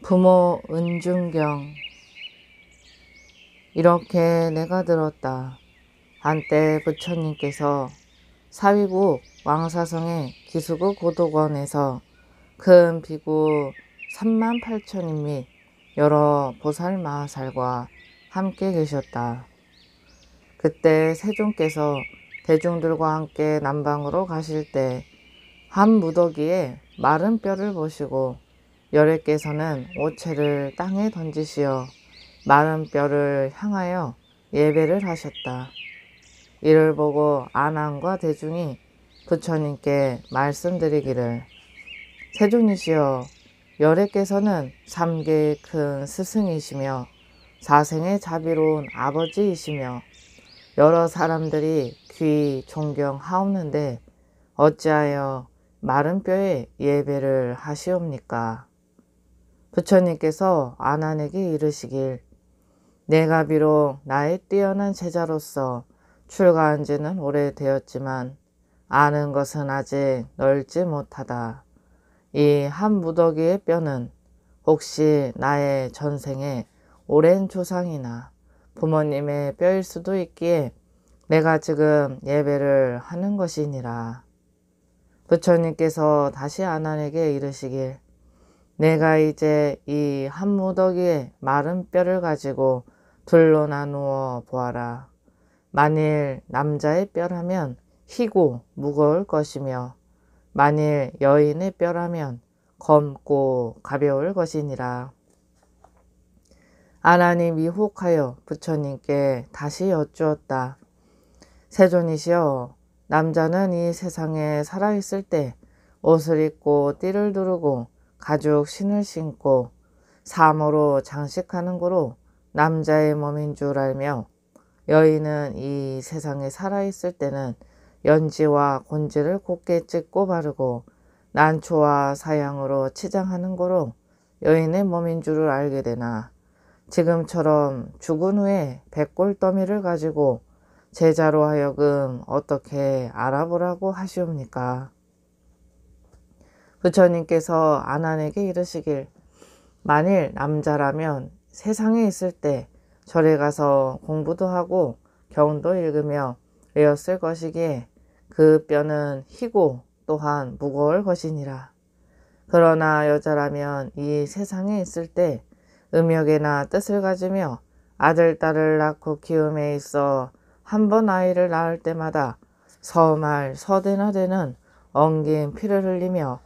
부모 은중경. 이렇게 내가 들었다. 한때 부처님께서 사위국 왕사성의 기수구 고독원에서 큰 비구 38,000인 및 여러 보살마하살과 함께 계셨다. 그때 세존께서 대중들과 함께 남방으로 가실 때 한 무더기에 마른 뼈를 보시고 열애께서는 오체를 땅에 던지시어 마른 뼈를 향하여 예배를 하셨다. 이를 보고 아난과 대중이 부처님께 말씀드리기를, 세존이시여, 열애께서는 삼계의 큰 스승이시며 사생의 자비로운 아버지이시며 여러 사람들이 귀 존경하옵는데 어찌하여 마른 뼈에 예배를 하시옵니까? 부처님께서 아난에게 이르시길, 내가 비록 나의 뛰어난 제자로서 출가한 지는 오래되었지만 아는 것은 아직 넓지 못하다. 이 한 무더기의 뼈는 혹시 나의 전생의 오랜 조상이나 부모님의 뼈일 수도 있기에 내가 지금 예배를 하는 것이니라. 부처님께서 다시 아난에게 이르시길, 내가 이제 이 한 무더기의 마른 뼈를 가지고 둘로 나누어 보아라. 만일 남자의 뼈라면 희고 무거울 것이며 만일 여인의 뼈라면 검고 가벼울 것이니라. 아난이 미혹하여 부처님께 다시 여쭈었다. 세존이시여, 남자는 이 세상에 살아있을 때 옷을 입고 띠를 두르고 가죽 신을 신고 사모로 장식하는 거로 남자의 몸인 줄 알며, 여인은 이 세상에 살아있을 때는 연지와 곤지를 곱게 찍고 바르고 난초와 사양으로 치장하는 거로 여인의 몸인 줄을 알게 되나, 지금처럼 죽은 후에 백골더미를 가지고 제자로 하여금 어떻게 알아보라고 하시옵니까? 부처님께서 아난에게 이르시길, 만일 남자라면 세상에 있을 때 절에 가서 공부도 하고 경도 읽으며 외웠을 것이기에 그 뼈는 희고 또한 무거울 것이니라. 그러나 여자라면 이 세상에 있을 때 음욕에나 뜻을 가지며 아들, 딸을 낳고 키움에 있어 한 번 아이를 낳을 때마다 서말 서대나 되는 엉긴 피를 흘리며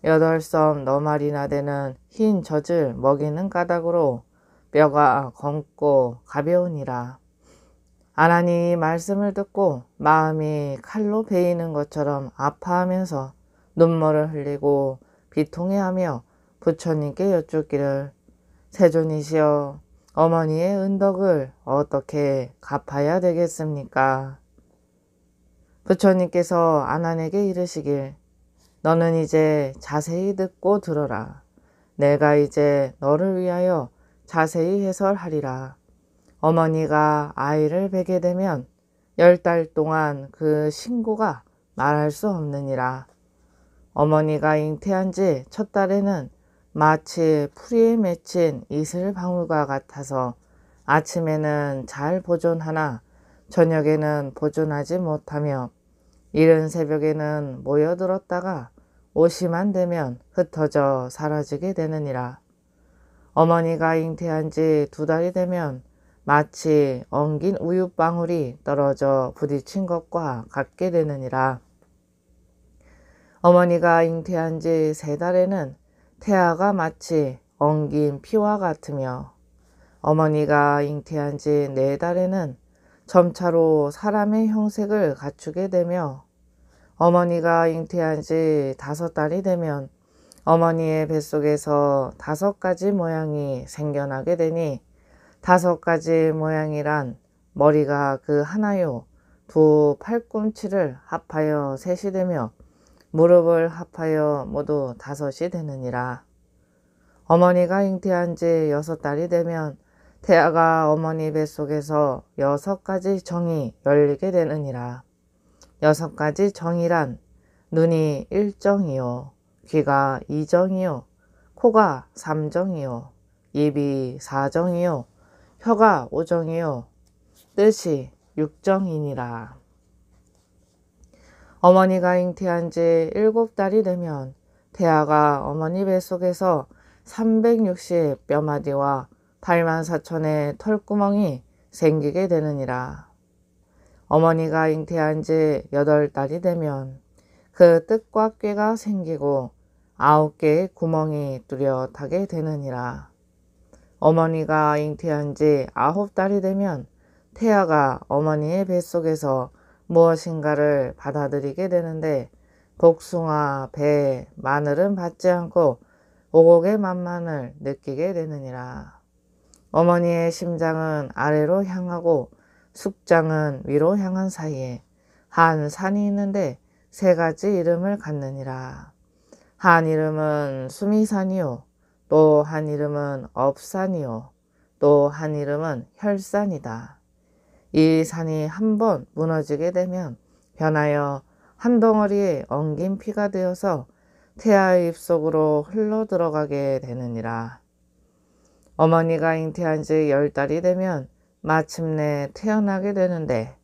8섬 너말이나 되는 흰 젖을 먹이는 까닭으로 뼈가 검고 가벼우니라. 아난이 말씀을 듣고 마음이 칼로 베이는 것처럼 아파하면서 눈물을 흘리고 비통해하며 부처님께 여쭙기를, 세존이시여, 어머니의 은덕을 어떻게 갚아야 되겠습니까? 부처님께서 아난에게 이르시길, 너는 이제 자세히 듣고 들어라. 내가 이제 너를 위하여 자세히 해설하리라. 어머니가 아이를 베게 되면 10달 동안 그 신고가 말할 수 없느니라. 어머니가 잉태한 지 첫 달에는 마치 풀이에 맺힌 이슬방울과 같아서 아침에는 잘 보존하나 저녁에는 보존하지 못하며 이른 새벽에는 모여들었다가 오시만 되면 흩어져 사라지게 되느니라. 어머니가 잉태한 지 2달이 되면 마치 엉긴 우유방울이 떨어져 부딪힌 것과 같게 되느니라. 어머니가 잉태한 지 3달에는 태아가 마치 엉긴 피와 같으며 어머니가 잉태한 지 4달에는 점차로 사람의 형색을 갖추게 되며 어머니가 잉태한 지 5달이 되면 어머니의 뱃속에서 5가지 모양이 생겨나게 되니 5가지 모양이란 머리가 그 하나요, 2 팔꿈치를 합하여 3이 되며 무릎을 합하여 모두 5이 되느니라. 어머니가 잉태한 지 6달이 되면 태아가 어머니 뱃속에서 6가지 정이 열리게 되느니라. 6가지 정이란 눈이 1정이요, 귀가 2정이요, 코가 삼정이요 입이 사정이요 혀가 오정이요 뜻이 육정이니라. 어머니가 잉태한 지 7달이 되면 태아가 어머니 뱃속에서 360 뼈마디와 84,000의 털구멍이 생기게 되느니라. 어머니가 잉태한 지 8달이 되면 그 뜻과 꾀가 생기고 9개의 구멍이 뚜렷하게 되느니라. 어머니가 잉태한 지 9달이 되면 태아가 어머니의 뱃속에서 무엇인가를 받아들이게 되는데 복숭아, 배, 마늘은 받지 않고 오곡의 맛만을 느끼게 되느니라. 어머니의 심장은 아래로 향하고 숙장은 위로 향한 사이에 한 산이 있는데 3가지 이름을 갖느니라. 한 이름은 수미산이요 또 한 이름은 업산이요 또 한 이름은 혈산이다. 이 산이 한번 무너지게 되면 변하여 한 덩어리의 엉긴 피가 되어서 태아의 입속으로 흘러 들어가게 되느니라. 어머니가 잉태한 지 10달이 되면 마침내 태어나게 되는데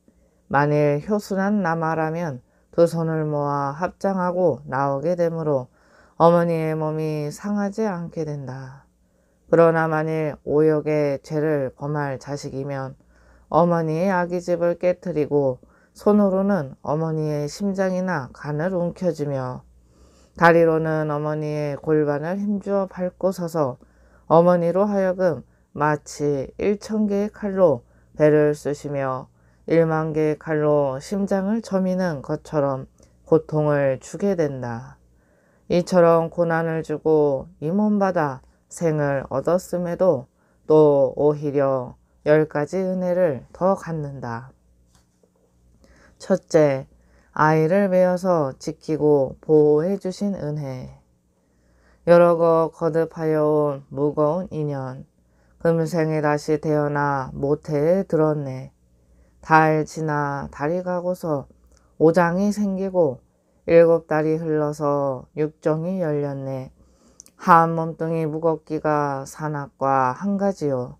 만일 효순한 남아라면 2손을 모아 합장하고 나오게 되므로 어머니의 몸이 상하지 않게 된다. 그러나 만일 오역의 죄를 범할 자식이면 어머니의 아기집을 깨뜨리고 손으로는 어머니의 심장이나 간을 움켜쥐며 다리로는 어머니의 골반을 힘주어 밟고 서서 어머니로 하여금 마치 1000개의 칼로 배를 쑤시며 10,000개의 칼로 심장을 저미는 것처럼 고통을 주게 된다. 이처럼 고난을 주고 이 몸받아 생을 얻었음에도 또 오히려 10가지 은혜를 더 갖는다. 첫째, 아이를 베어서 지키고 보호해 주신 은혜. 여러 거 거듭하여 온 무거운 인연, 금생에 다시 태어나 모태에 들었네. 달 지나 달이 가고서 5장이 생기고 7달이 흘러서 6정이 열렸네. 한 몸뚱이 무겁기가 산악과 한 가지요.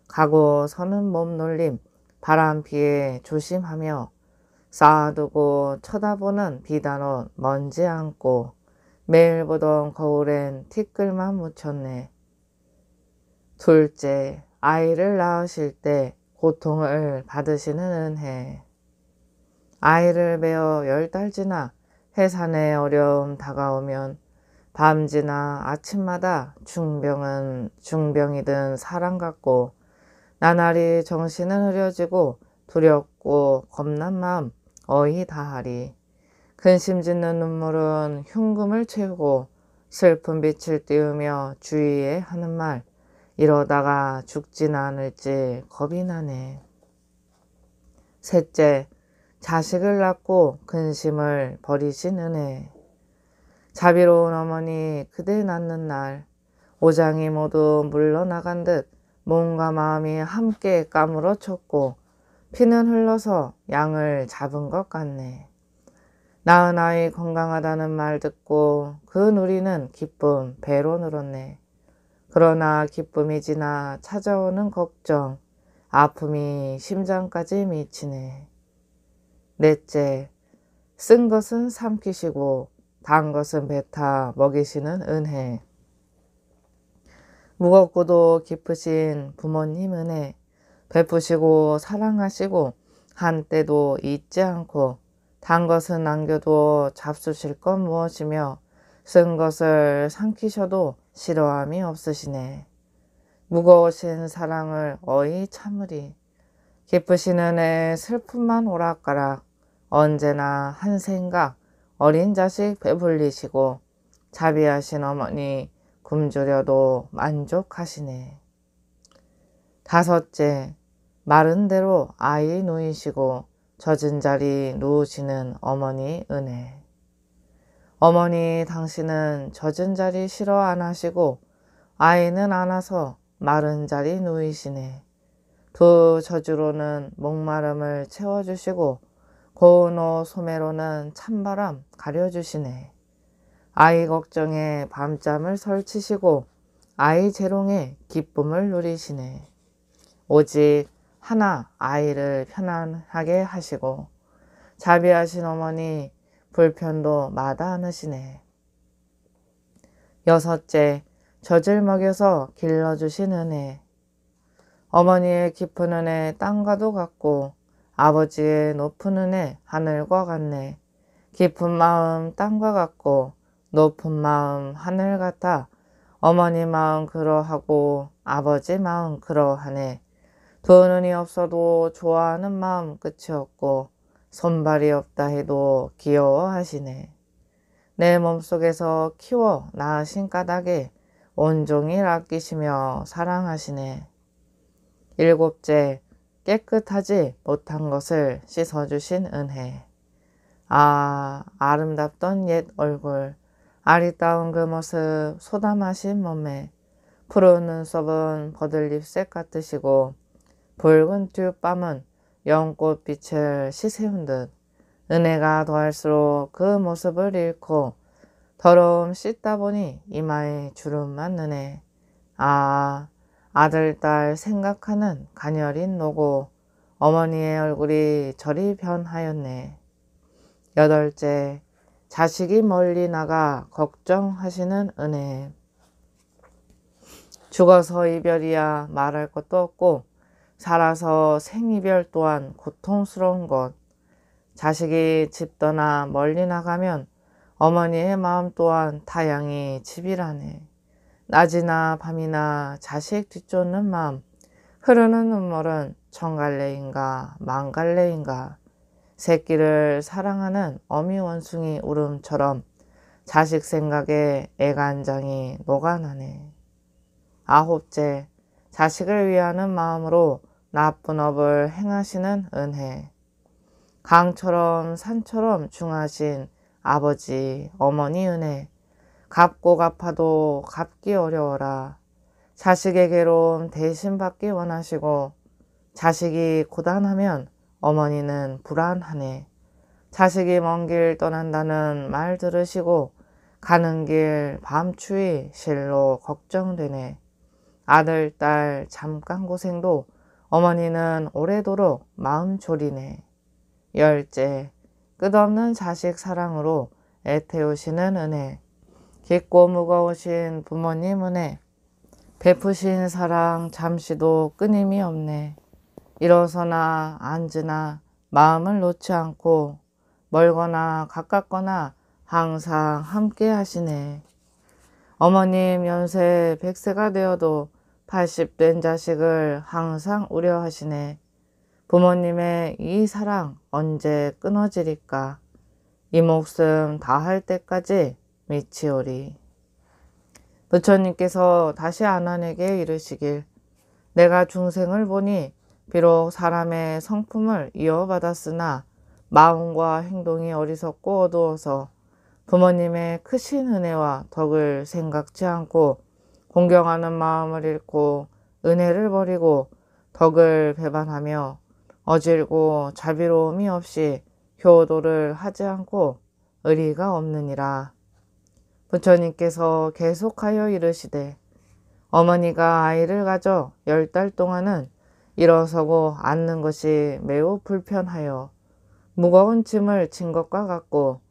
가고 서는 몸놀림 바람피해 조심하며 쌓아두고 쳐다보는 비단옷 먼지 않고 매일 보던 거울엔 티끌만 묻혔네. 둘째, 아이를 낳으실 때 고통을 받으시는 은혜. 아이를 베어 10달 지나 해산의 어려움 다가오면 밤지나 아침마다 중병이든 사람 같고 나날이 정신은 흐려지고 두렵고 겁난 마음 어이 다하리. 근심 짓는 눈물은 흉금을 채우고 슬픈 빛을 띄우며 주위에 하는 말 이러다가 죽진 않을지 겁이 나네. 셋째, 자식을 낳고 근심을 버리신 은혜. 자비로운 어머니 그대 낳는 날 오장이 모두 물러나간 듯 몸과 마음이 함께 까무러쳤고 피는 흘러서 양을 잡은 것 같네. 낳은 아이 건강하다는 말 듣고 그 누리는 기쁨 배로 늘었네. 그러나 기쁨이 지나 찾아오는 걱정, 아픔이 심장까지 미치네. 넷째, 쓴 것은 삼키시고 단 것은 뱉어 먹이시는 은혜. 무겁고도 깊으신 부모님 은혜, 베푸시고 사랑하시고 한때도 잊지 않고 단 것은 남겨도 잡수실 건 무엇이며 쓴 것을 삼키셔도 싫어함이 없으시네. 무거우신 사랑을 어이 참으리. 깊으신 은혜 슬픔만 오락가락 언제나 한 생각 어린 자식 배불리시고 자비하신 어머니 굶주려도 만족하시네. 다섯째, 마른 대로 아이 누이시고 젖은 자리 누우시는 어머니 은혜. 어머니 당신은 젖은 자리 싫어 안 하시고 아이는 안아서 마른 자리 누이시네. 두 젖으로는 목마름을 채워주시고 고운 옷 소매로는 찬바람 가려주시네. 아이 걱정에 밤잠을 설치시고 아이 재롱의 기쁨을 누리시네. 오직 하나 아이를 편안하게 하시고 자비하신 어머니 불편도 마다 않으시네. 여섯째, 젖을 먹여서 길러주신 은혜. 어머니의 깊은 은혜 땅과도 같고 아버지의 높은 은혜 하늘과 같네. 깊은 마음 땅과 같고 높은 마음 하늘 같아 어머니 마음 그러하고 아버지 마음 그러하네. 두 눈이 없어도 좋아하는 마음 끝이 없고 손발이 없다 해도 귀여워하시네. 내 몸속에서 키워 낳으신 까닭에 온종일 아끼시며 사랑하시네. 일곱째, 깨끗하지 못한 것을 씻어주신 은혜. 아, 아름답던 옛 얼굴, 아리따운 그 모습, 소담하신 몸매, 푸른 눈썹은 버들잎색 같으시고 붉은 뒷밤은 연꽃빛을 시세운 듯 은혜가 더할수록 그 모습을 잃고 더러움 씻다 보니 이마에 주름만 느네. 아, 아들, 딸 생각하는 가녀린 노고 어머니의 얼굴이 저리 변하였네. 여덟째, 자식이 멀리 나가 걱정하시는 은혜. 죽어서 이별이야 말할 것도 없고 살아서 생이별 또한 고통스러운 것. 자식이 집 떠나 멀리 나가면 어머니의 마음 또한 타양이 집이라네. 낮이나 밤이나 자식 뒤쫓는 마음, 흐르는 눈물은 정갈래인가 망갈래인가. 새끼를 사랑하는 어미 원숭이 울음처럼 자식 생각에 애간장이 녹아나네. 아홉째, 자식을 위하는 마음으로 나쁜 업을 행하시는 은혜. 강처럼 산처럼 중하신 아버지, 어머니 은혜. 갚고 갚아도 갚기 어려워라. 자식의 괴로움 대신 받기 원하시고 자식이 고단하면 어머니는 불안하네. 자식이 먼 길 떠난다는 말 들으시고 가는 길 밤추위 실로 걱정되네. 아들, 딸 잠깐 고생도 어머니는 오래도록 마음 졸이네. 열째, 끝없는 자식 사랑으로 애태우시는 은혜. 깊고 무거우신 부모님 은혜. 베푸신 사랑 잠시도 끊임이 없네. 일어서나 앉으나 마음을 놓지 않고 멀거나 가깝거나 항상 함께 하시네. 어머님 연세 100세가 되어도 80된 자식을 항상 우려하시네. 부모님의 이 사랑 언제 끊어지리까? 이 목숨 다할 때까지 미치오리. 부처님께서 다시 아난에게 이르시길, 내가 중생을 보니 비록 사람의 성품을 이어받았으나 마음과 행동이 어리석고 어두워서 부모님의 크신 은혜와 덕을 생각지 않고 공경하는 마음을 잃고 은혜를 버리고 덕을 배반하며 어질고 자비로움이 없이 효도를 하지 않고 의리가 없느니라. 부처님께서 계속하여 이르시되, 어머니가 아이를 가져 10달 동안은 일어서고 앉는 것이 매우 불편하여 무거운 짐을 진 것과 같고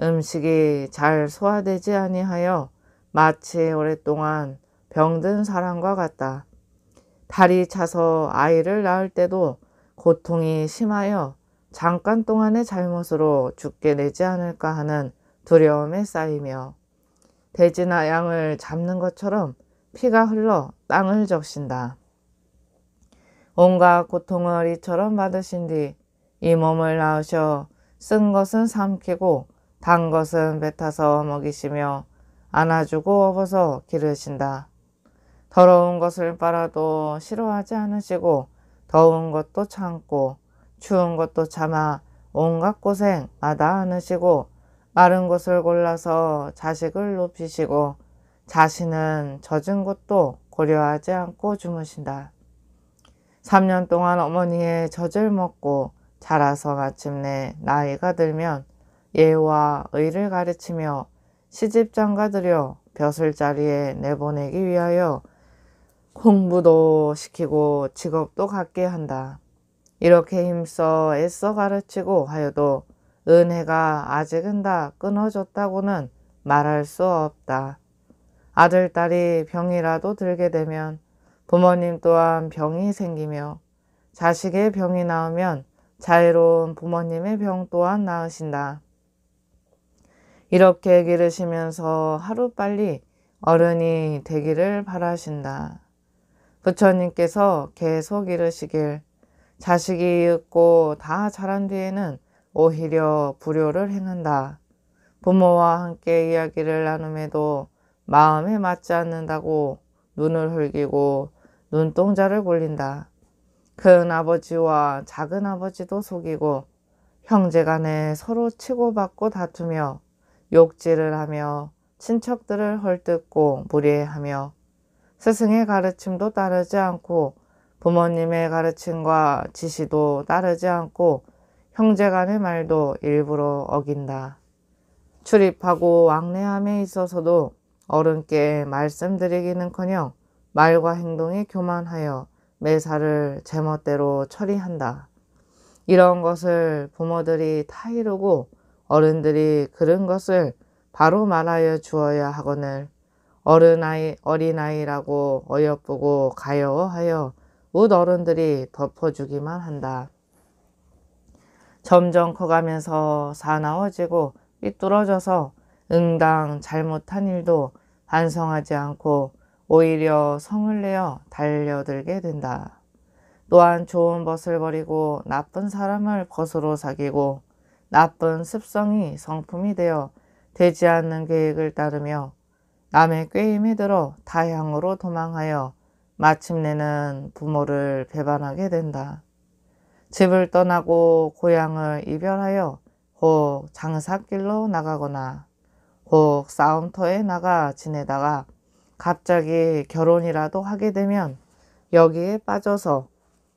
음식이 잘 소화되지 아니하여 마치 오랫동안 병든 사람과 같다. 다리 차서 아이를 낳을 때도 고통이 심하여 잠깐 동안의 잘못으로 죽게 되지 않을까 하는 두려움에 쌓이며 돼지나 양을 잡는 것처럼 피가 흘러 땅을 적신다. 온갖 고통을 이처럼 받으신 뒤 이 몸을 낳으셔 쓴 것은 삼키고 단 것은 뱉어서 먹이시며 안아주고 업어서 기르신다. 더러운 것을 빨아도 싫어하지 않으시고 더운 것도 참고 추운 것도 참아 온갖 고생 마다 않으시고 마른 곳을 골라서 자식을 눕히시고 자신은 젖은 곳도 고려하지 않고 주무신다. 3년 동안 어머니의 젖을 먹고 자라서 마침내 나이가 들면 예와 의를 가르치며 시집장가 들여 벼슬자리에 내보내기 위하여 공부도 시키고 직업도 갖게 한다. 이렇게 힘써 애써 가르치고 하여도 은혜가 아직은 다 끊어졌다고는 말할 수 없다. 아들, 딸이 병이라도 들게 되면 부모님 또한 병이 생기며 자식의 병이 나오면 자유로운 부모님의 병 또한 나으신다. 이렇게 기르시면서 하루빨리 어른이 되기를 바라신다. 부처님께서 계속 이르시길 자식이 이윽고 다 자란 뒤에는 오히려 불효를 행한다. 부모와 함께 이야기를 나눔에도 마음에 맞지 않는다고 눈을 흘기고 눈동자를 굴린다. 큰 아버지와 작은 아버지도 속이고 형제간에 서로 치고받고 다투며 욕질을 하며 친척들을 헐뜯고 무례하며 스승의 가르침도 따르지 않고 부모님의 가르침과 지시도 따르지 않고 형제간의 말도 일부러 어긴다. 출입하고 왕래함에 있어서도 어른께 말씀드리기는커녕 말과 행동이 교만하여 매사를 제멋대로 처리한다. 이런 것을 부모들이 다 이루고 어른들이 그른 것을 바로 말하여 주어야 하거늘 어린아이라고 어여쁘고 가여워하여 웃 어른들이 덮어주기만 한다. 점점 커가면서 사나워지고 삐뚤어져서 응당 잘못한 일도 반성하지 않고 오히려 성을 내어 달려들게 된다. 또한 좋은 벗을 버리고 나쁜 사람을 벗으로 사귀고 나쁜 습성이 성품이 되어 되지 않는 계획을 따르며 남의 꾀임에 들어 타향으로 도망하여 마침내는 부모를 배반하게 된다. 집을 떠나고 고향을 이별하여 혹 장사길로 나가거나 혹 싸움터에 나가 지내다가 갑자기 결혼이라도 하게 되면 여기에 빠져서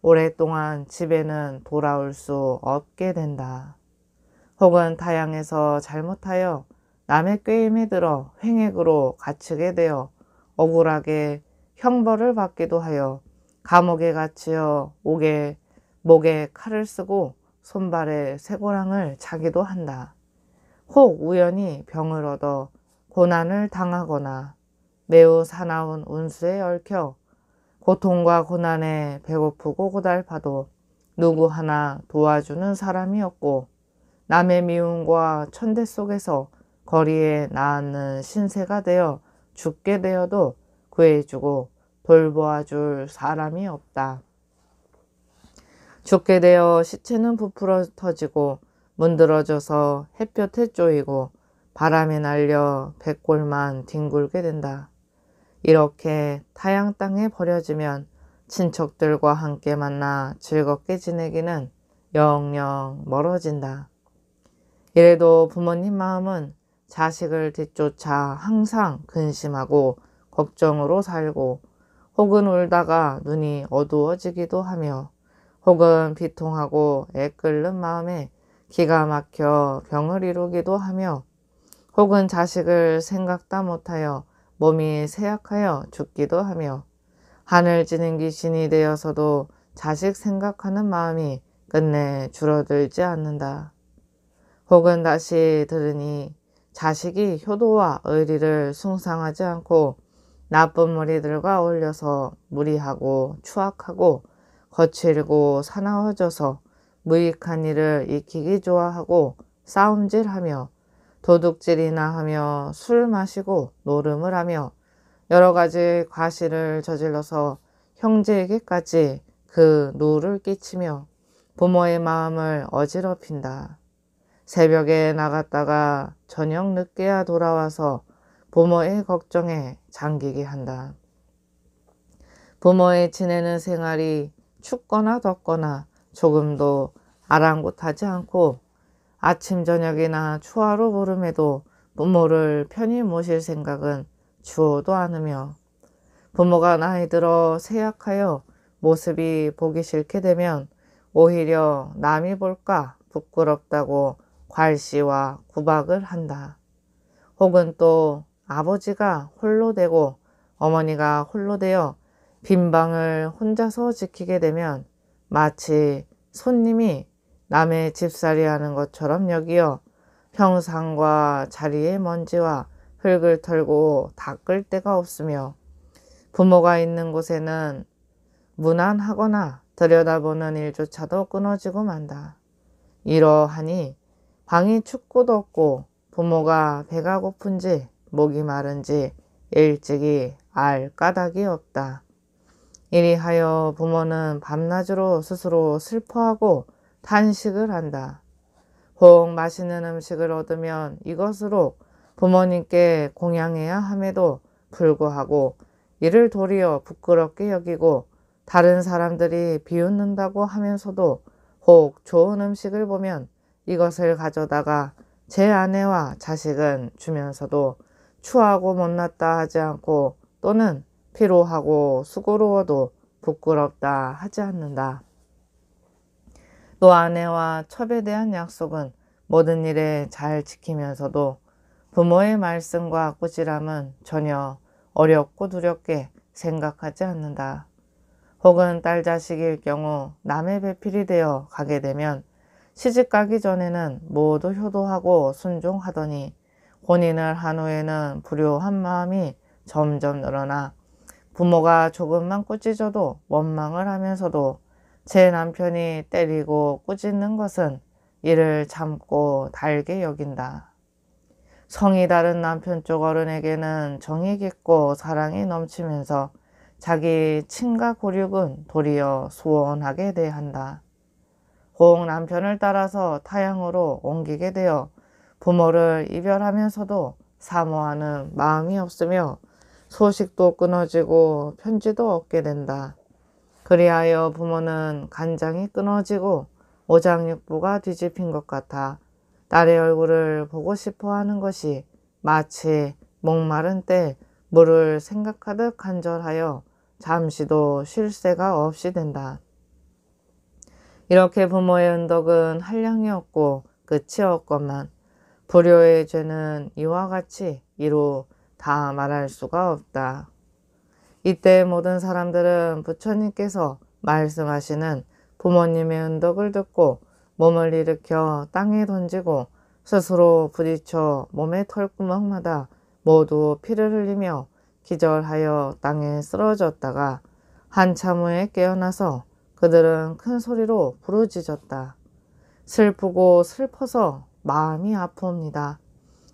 오랫동안 집에는 돌아올 수 없게 된다. 혹은 타향에서 잘못하여 남의 꾀임에 들어 횡액으로 갇히게 되어 억울하게 형벌을 받기도 하여 감옥에 갇히어 목에 칼을 쓰고 손발에 쇠고랑을 차기도 한다. 혹 우연히 병을 얻어 고난을 당하거나 매우 사나운 운수에 얽혀 고통과 고난에 배고프고 고달파도 누구 하나 도와주는 사람이 없고 남의 미움과 천대 속에서 거리에 나앉는 신세가 되어 죽게 되어도 구해주고 돌보아줄 사람이 없다. 죽게 되어 시체는 부풀어 터지고 문드러져서 햇볕에 쪼이고 바람에 날려 백골만 뒹굴게 된다. 이렇게 타양 땅에 버려지면 친척들과 함께 만나 즐겁게 지내기는 영영 멀어진다. 이래도 부모님 마음은 자식을 뒤쫓아 항상 근심하고 걱정으로 살고 혹은 울다가 눈이 어두워지기도 하며 혹은 비통하고 애끓는 마음에 기가 막혀 병을 이루기도 하며 혹은 자식을 생각다 못하여 몸이 쇠약하여 죽기도 하며 하늘 지는 귀신이 되어서도 자식 생각하는 마음이 끝내 줄어들지 않는다. 혹은 다시 들으니 자식이 효도와 의리를 숭상하지 않고 나쁜 무리들과 어울려서 무리하고 추악하고 거칠고 사나워져서 무익한 일을 익히기 좋아하고 싸움질하며 도둑질이나 하며 술 마시고 노름을 하며 여러 가지 과실을 저질러서 형제에게까지 그 누를 끼치며 부모의 마음을 어지럽힌다. 새벽에 나갔다가 저녁 늦게야 돌아와서 부모의 걱정에 잠기게 한다. 부모의 지내는 생활이 춥거나 덥거나 조금도 아랑곳하지 않고 아침 저녁이나 추하로 부름에도 부모를 편히 모실 생각은 주어도 않으며 부모가 나이 들어 쇠약하여 모습이 보기 싫게 되면 오히려 남이 볼까 부끄럽다고 괄시와 구박을 한다. 혹은 또 아버지가 홀로 되고 어머니가 홀로 되어 빈 방을 혼자서 지키게 되면 마치 손님이 남의 집살이 하는 것처럼 여기어 평상과 자리의 먼지와 흙을 털고 닦을 데가 없으며 부모가 있는 곳에는 무난하거나 들여다보는 일조차도 끊어지고 만다. 이러하니 방이 춥고도 없고 부모가 배가 고픈지 목이 마른지 일찍이 알 까닭이 없다. 이리하여 부모는 밤낮으로 스스로 슬퍼하고 탄식을 한다. 혹 맛있는 음식을 얻으면 이것으로 부모님께 공양해야 함에도 불구하고 이를 도리어 부끄럽게 여기고 다른 사람들이 비웃는다고 하면서도 혹 좋은 음식을 보면 이것을 가져다가 제 아내와 자식은 주면서도 추하고 못났다 하지 않고 또는 피로하고 수고로워도 부끄럽다 하지 않는다. 또 아내와 첩에 대한 약속은 모든 일에 잘 지키면서도 부모의 말씀과 꾸지람은 전혀 어렵고 두렵게 생각하지 않는다. 혹은 딸 자식일 경우 남의 배필이 되어 가게 되면 시집가기 전에는 모두 효도하고 순종하더니 혼인을 한 후에는 불효한 마음이 점점 늘어나 부모가 조금만 꾸짖어도 원망을 하면서도 제 남편이 때리고 꾸짖는 것은 이를 참고 달게 여긴다. 성이 다른 남편 쪽 어른에게는 정이 깊고 사랑이 넘치면서 자기 친가 고륙은 도리어 소원하게 대한다. 혹 남편을 따라서 타향으로 옮기게 되어 부모를 이별하면서도 사모하는 마음이 없으며 소식도 끊어지고 편지도 없게 된다. 그리하여 부모는 간장이 끊어지고 오장육부가 뒤집힌 것 같아 딸의 얼굴을 보고 싶어 하는 것이 마치 목마른 때 물을 생각하듯 간절하여 잠시도 쉴 새가 없이 된다. 이렇게 부모의 은덕은 한량이 없고 끝이 없건만 불효의 죄는 이와 같이 이루 다 말할 수가 없다. 이때 모든 사람들은 부처님께서 말씀하시는 부모님의 은덕을 듣고 몸을 일으켜 땅에 던지고 스스로 부딪혀 몸의 털구멍마다 모두 피를 흘리며 기절하여 땅에 쓰러졌다가 한참 후에 깨어나서 그들은 큰 소리로 부르짖었다. 슬프고 슬퍼서 마음이 아프옵니다.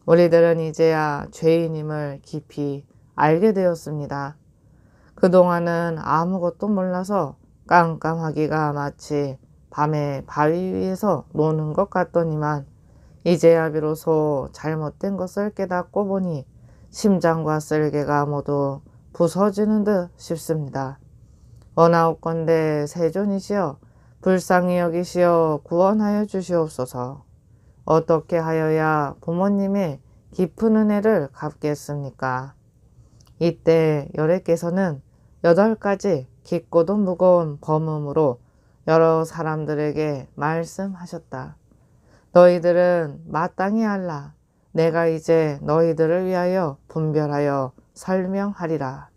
우리들은 이제야 죄인임을 깊이 알게 되었습니다. 그동안은 아무것도 몰라서 깜깜하기가 마치 밤에 바위 위에서 노는 것 같더니만 이제야 비로소 잘못된 것을 깨닫고 보니 심장과 쓸개가 모두 부서지는 듯 싶습니다. 원하옵건대 세존이시여 불쌍히 여기시어 구원하여 주시옵소서. 어떻게 하여야 부모님의 깊은 은혜를 갚겠습니까? 이때 열애께서는 8가지 깊고도 무거운 범음으로 여러 사람들에게 말씀하셨다. 너희들은 마땅히 알라. 내가 이제 너희들을 위하여 분별하여 설명하리라.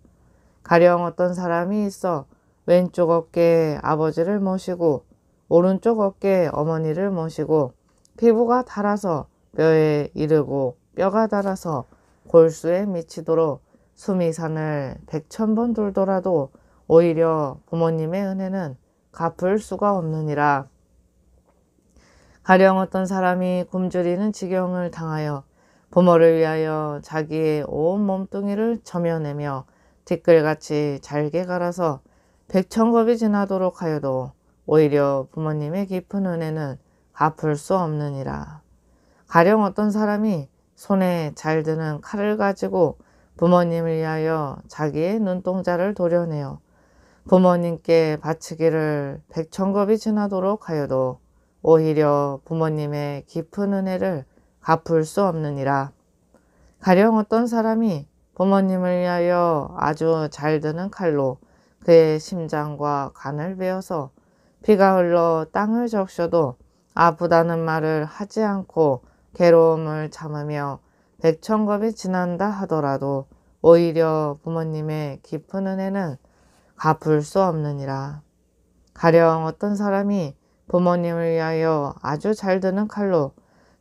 가령 어떤 사람이 있어 왼쪽 어깨에 아버지를 모시고 오른쪽 어깨에 어머니를 모시고 피부가 닳아서 뼈에 이르고 뼈가 닳아서 골수에 미치도록 수미산을 100,000번 돌더라도 오히려 부모님의 은혜는 갚을 수가 없느니라. 가령 어떤 사람이 굶주리는 지경을 당하여 부모를 위하여 자기의 온 몸뚱이를 저며내며 티끌같이 잘게 갈아서 100,000겁이 지나도록 하여도 오히려 부모님의 깊은 은혜는 갚을 수 없느니라. 가령 어떤 사람이 손에 잘 드는 칼을 가지고 부모님을 위하여 자기의 눈동자를 도려내어 부모님께 바치기를 100,000겁이 지나도록 하여도 오히려 부모님의 깊은 은혜를 갚을 수 없느니라. 가령 어떤 사람이 부모님을 위하여 아주 잘 드는 칼로 그의 심장과 간을 베어서 피가 흘러 땅을 적셔도 아프다는 말을 하지 않고 괴로움을 참으며 백천겁이 지난다 하더라도 오히려 부모님의 깊은 은혜는 갚을 수 없느니라. 가령 어떤 사람이 부모님을 위하여 아주 잘 드는 칼로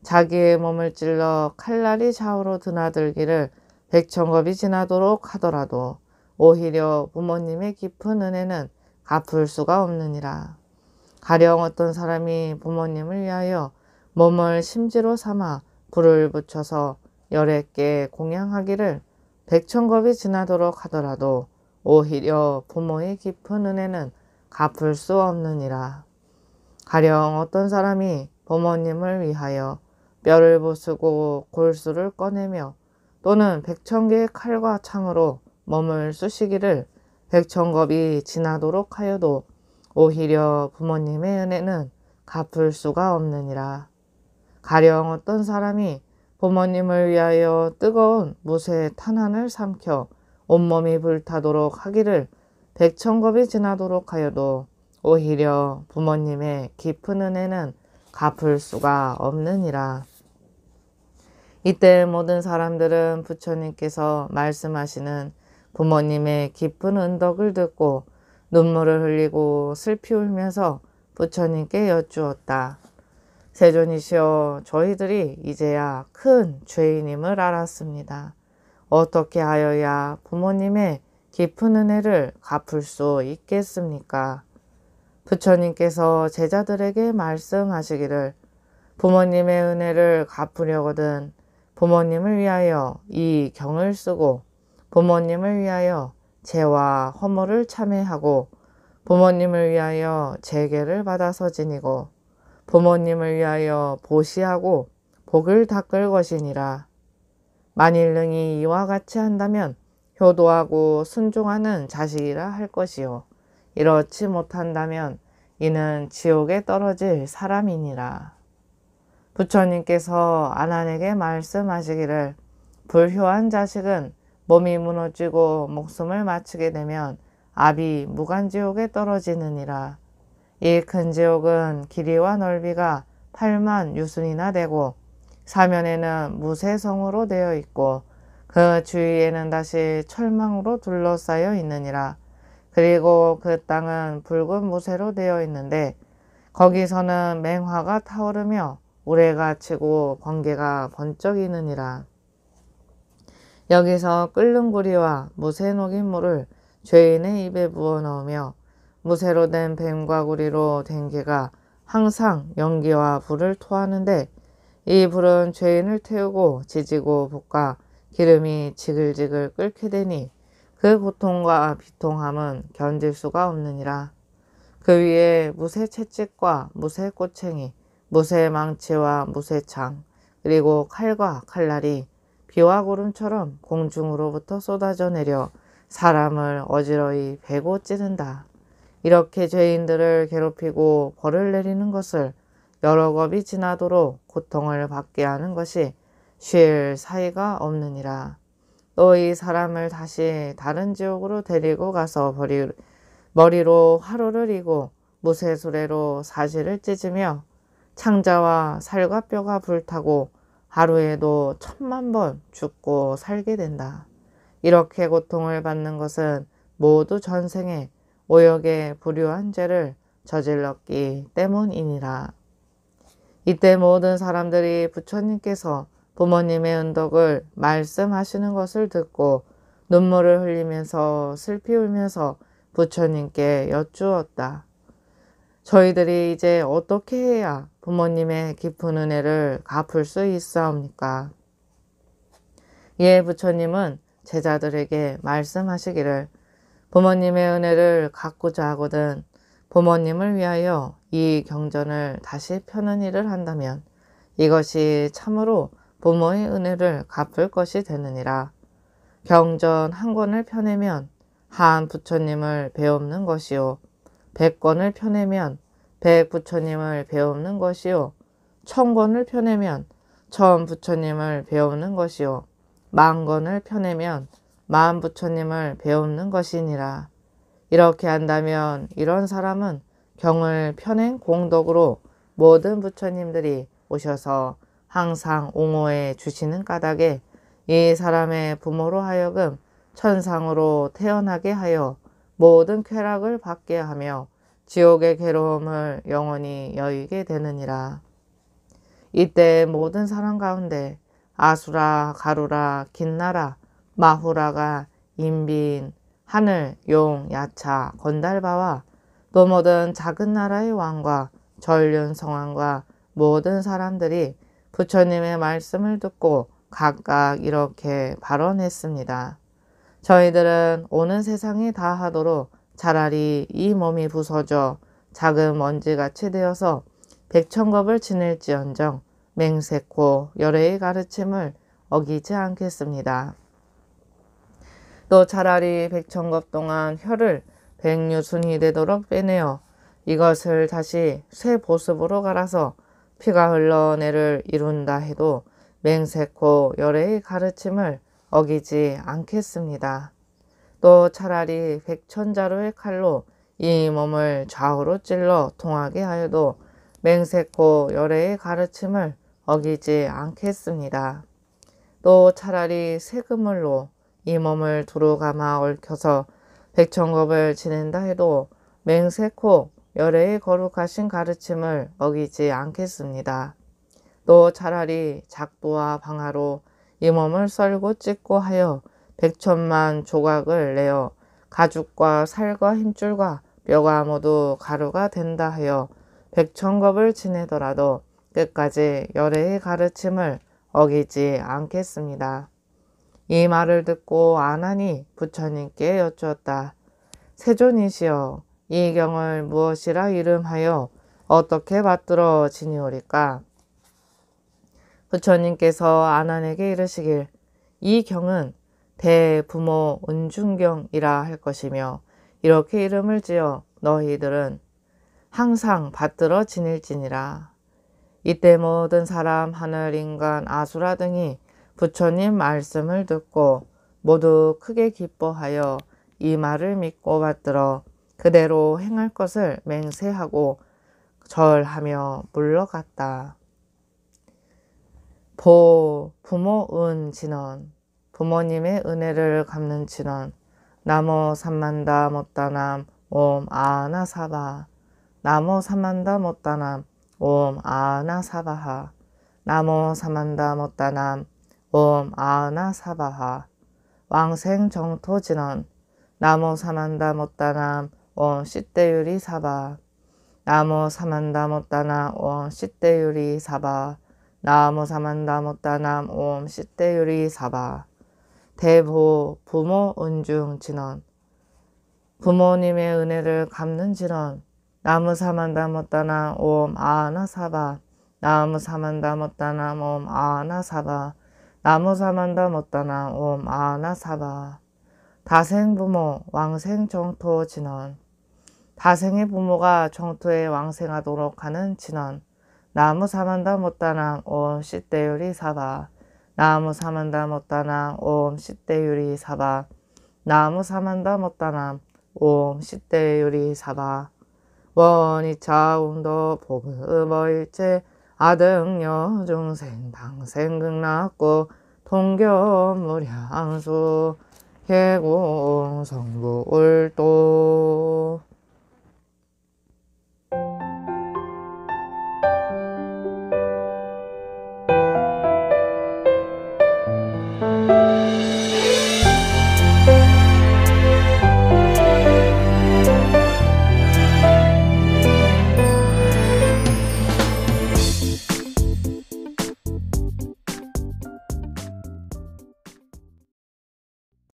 자기의 몸을 찔러 칼날이 좌우로 드나들기를 백천겁이 지나도록 하더라도 오히려 부모님의 깊은 은혜는 갚을 수가 없느니라. 가령 어떤 사람이 부모님을 위하여 몸을 심지로 삼아 불을 붙여서 열애께 공양하기를 백천겁이 지나도록 하더라도 오히려 부모의 깊은 은혜는 갚을 수 없느니라. 가령 어떤 사람이 부모님을 위하여 뼈를 부수고 골수를 꺼내며 또는 백천개의 칼과 창으로 몸을 쑤시기를 백천겁이 지나도록 하여도 오히려 부모님의 은혜는 갚을 수가 없느니라. 가령 어떤 사람이 부모님을 위하여 뜨거운 무쇠 탄환을 삼켜 온몸이 불타도록 하기를 백천겁이 지나도록 하여도 오히려 부모님의 깊은 은혜는 갚을 수가 없느니라. 이때 모든 사람들은 부처님께서 말씀하시는 부모님의 깊은 은덕을 듣고 눈물을 흘리고 슬피 울면서 부처님께 여쭈었다. 세존이시여, 저희들이 이제야 큰 죄인임을 알았습니다. 어떻게 하여야 부모님의 깊은 은혜를 갚을 수 있겠습니까? 부처님께서 제자들에게 말씀하시기를 부모님의 은혜를 갚으려거든 부모님을 위하여 이 경을 쓰고 부모님을 위하여 죄와 허물을 참회하고 부모님을 위하여 제계를 받아서 지니고 부모님을 위하여 보시하고 복을 닦을 것이니라. 만일 능히 이와 같이 한다면 효도하고 순종하는 자식이라 할 것이요 이렇지 못한다면 이는 지옥에 떨어질 사람이니라. 부처님께서 아난에게 말씀하시기를 불효한 자식은 몸이 무너지고 목숨을 마치게 되면 아비 무간지옥에 떨어지느니라. 이 큰 지옥은 길이와 넓이가 8만 유순이나 되고 사면에는 무쇠성으로 되어 있고 그 주위에는 다시 철망으로 둘러싸여 있느니라. 그리고 그 땅은 붉은 무쇠로 되어 있는데 거기서는 맹화가 타오르며 우레가 치고 번개가 번쩍이느니라. 여기서 끓는 구리와 무쇠 녹인 물을 죄인의 입에 부어 넣으며 무쇠로 된 뱀과 구리로 된 개가 항상 연기와 불을 토하는데 이 불은 죄인을 태우고 지지고 볶아 기름이 지글지글 끓게 되니 그 고통과 비통함은 견딜 수가 없느니라. 그 위에 무쇠 채찍과 무쇠 꼬챙이, 무쇠 망치와 무쇠 창, 그리고 칼과 칼날이 비와 구름처럼 공중으로부터 쏟아져 내려 사람을 어지러이 베고 찌른다. 이렇게 죄인들을 괴롭히고 벌을 내리는 것을 여러 겁이 지나도록 고통을 받게 하는 것이 쉴 사이가 없느니라. 또 이 사람을 다시 다른 지옥으로 데리고 가서 머리로 화로를 이고 무쇠수레로 사지를 찢으며 창자와 살과 뼈가 불타고 하루에도 10,000번 죽고 살게 된다. 이렇게 고통을 받는 것은 모두 전생에 오역의 불효한 죄를 저질렀기 때문이니라. 이때 모든 사람들이 부처님께서 부모님의 은덕을 말씀하시는 것을 듣고 눈물을 흘리면서 슬피 울면서 부처님께 여쭈었다. 저희들이 이제 어떻게 해야 부모님의 깊은 은혜를 갚을 수 있사옵니까? 이에 부처님은 제자들에게 말씀하시기를 부모님의 은혜를 갚고자 하거든 부모님을 위하여 이 경전을 다시 펴는 일을 한다면 이것이 참으로 부모의 은혜를 갚을 것이 되느니라. 경전 한 권을 펴내면 한 부처님을 배웁는 것이요 100권을 펴내면 100 부처님을 배웁는 것이요 1000권을 펴내면 1000 부처님을 배우는 것이요 10,000권을 펴내면 10,000 부처님을 배우는 것이니라. 이렇게 한다면 이런 사람은 경을 펴낸 공덕으로 모든 부처님들이 오셔서 항상 옹호해 주시는 까닭에 이 사람의 부모로 하여금 천상으로 태어나게 하여 모든 쾌락을 받게 하며 지옥의 괴로움을 영원히 여의게 되느니라. 이때 모든 사람 가운데 아수라, 가루라, 긴나라, 마후라가 인빈, 하늘, 용, 야차, 건달바와 또 모든 작은 나라의 왕과 전륜 성왕과 모든 사람들이 부처님의 말씀을 듣고 각각 이렇게 발언했습니다. 저희들은 오는 세상이 다하도록 차라리 이 몸이 부서져 작은 먼지같이 되어서 백천겁을 지낼지언정 맹세코 열애의 가르침을 어기지 않겠습니다. 또 차라리 백천겁 동안 혀를 백류순이 되도록 빼내어 이것을 다시 새 보습으로 갈아서 피가 흘러 내를 이룬다 해도 맹세코 열애의 가르침을 어기지 않겠습니다. 또 차라리 백천자루의 칼로 이 몸을 좌우로 찔러 통하게 하여도 맹세코 열애의 가르침을 어기지 않겠습니다. 또 차라리 새그물로 이 몸을 두루 감아 얽혀서 백천겁을 지낸다 해도 맹세코 열애의 거룩하신 가르침을 어기지 않겠습니다. 또 차라리 작두와 방아로 이 몸을 썰고 찢고 하여 백천만 조각을 내어 가죽과 살과 힘줄과 뼈가 모두 가루가 된다 하여 백천겁을 지내더라도 끝까지 열애의 가르침을 어기지 않겠습니다. 이 말을 듣고 아난이 부처님께 여쭈었다. 세존이시여, 이 경을 무엇이라 이름하여 어떻게 받들어 지니오리까? 부처님께서 아난에게 이르시길, 이 경은 대부모 은중경이라 할 것이며 이렇게 이름을 지어 너희들은 항상 받들어 지닐지니라. 이때 모든 사람, 하늘, 인간, 아수라 등이 부처님 말씀을 듣고 모두 크게 기뻐하여 이 말을 믿고 받들어 그대로 행할 것을 맹세하고 절하며 물러갔다. 부모 은 진원, 부모님의 은혜를 갚는 진원. 나모 삼만다 못다남 옴 아나사바. 나모 삼만다 못다남 옴 아나사바하. 나모 삼만다 못다남 옴 아나사바하. 왕생 정토 진원. 나모 삼만다 못다남 옴 시대유리 사바. 나모 삼만다 못다남 옴 시대유리 사바. 나모 삼만다 못다남 옴 시대유리 사바. 부모 은중 진원. 부모님의 은혜를 갚는 진원. 나무 사만다 못다남 옴 아나사바. 나무 사만다 못다남 옴 아나사바. 나무 사만다 못다남 옴 아나사바. 다생부모 왕생 정토 진원. 다생의 부모가 정토에 왕생하도록 하는 진원. 나무 사만다 못다남 옴 시대유리 사바. 나무 사만다 못다남 옴 시대유리 사바. 나무 사만다 못다남 옴 시대유리 사바. 원이차 웅도 보급어일체 아등여 중생 당생 극락고 통견무량수 개공 성부 울도